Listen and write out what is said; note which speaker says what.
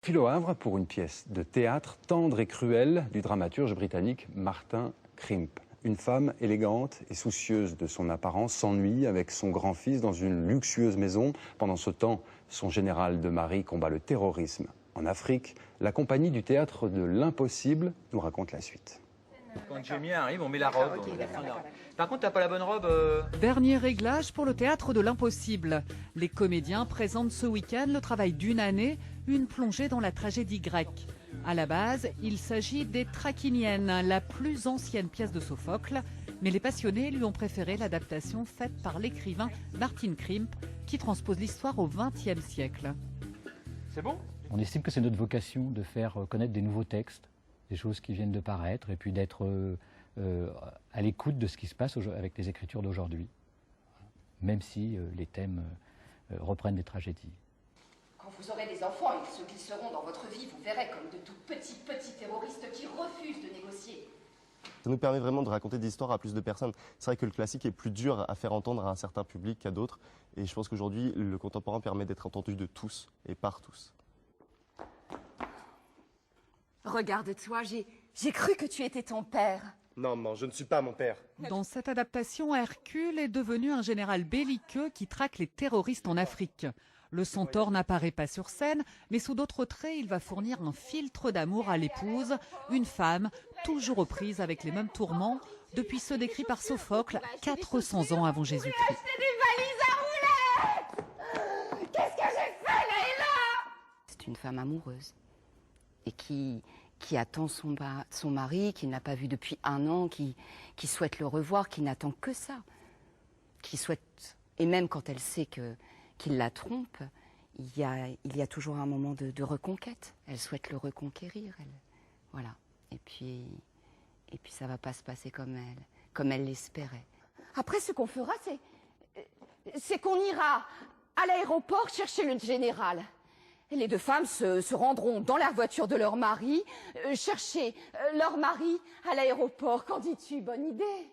Speaker 1: Fil au Havre pour une pièce de théâtre tendre et cruelle du dramaturge britannique Martin Crimp. Une femme élégante et soucieuse de son apparence s'ennuie avec son grand-fils dans une luxueuse maison. Pendant ce temps, son général de Marie combat le terrorisme en Afrique. La compagnie du théâtre de l'impossible nous raconte la suite.
Speaker 2: Quand Jamie arrive, on met la robe. Par contre, t'as pas la bonne robe
Speaker 3: Dernier réglage pour le théâtre de l'impossible. Les comédiens présentent ce week-end le travail d'une année, une plongée dans la tragédie grecque. À la base, il s'agit des Trachiniennes, la plus ancienne pièce de Sophocle. Mais les passionnés lui ont préféré l'adaptation faite par l'écrivain Martin Crimp, qui transpose l'histoire au XXe siècle.
Speaker 2: C'est bon?
Speaker 4: On estime que c'est notre vocation de faire connaître des nouveaux textes, des choses qui viennent de paraître, et puis d'être à l'écoute de ce qui se passe avec les écritures d'aujourd'hui, même si les thèmes reprennent des tragédies.
Speaker 5: Quand vous aurez des enfants et ceux qui seront dans votre vie, vous verrez comme de tout petits terroristes qui refusent de négocier.
Speaker 6: Ça nous permet vraiment de raconter des histoires à plus de personnes. C'est vrai que le classique est plus dur à faire entendre à un certain public qu'à d'autres. Et je pense qu'aujourd'hui, le contemporain permet d'être entendu de tous et par tous.
Speaker 5: Regarde-toi, j'ai cru que tu étais ton père.
Speaker 6: Non, maman, je ne suis pas mon père.
Speaker 3: Dans cette adaptation, Hercule est devenu un général belliqueux qui traque les terroristes en Afrique. Le centaure n'apparaît pas sur scène, mais sous d'autres traits, il va fournir un filtre d'amour à l'épouse, une femme toujours aux prises avec les mêmes tourments, depuis ceux décrits par Sophocle 400 ans avant Jésus-Christ.
Speaker 5: Qu'est-ce que j'ai fait, Leïla?
Speaker 7: C'est une femme amoureuse et qui attend son mari, qui n'a pas vu depuis 1 an, qui souhaite le revoir, qui n'attend que ça, qui souhaite, et même quand elle sait qu'il la trompe, il y a toujours un moment de reconquête. Elle souhaite le reconquérir, voilà. Et puis ça va pas se passer comme elle l'espérait.
Speaker 5: Après, ce qu'on fera, c'est qu'on ira à l'aéroport chercher le général. Et les deux femmes se rendront dans la voiture de leur mari, chercher leur mari à l'aéroport. Qu'en dis-tu? Bonne idée.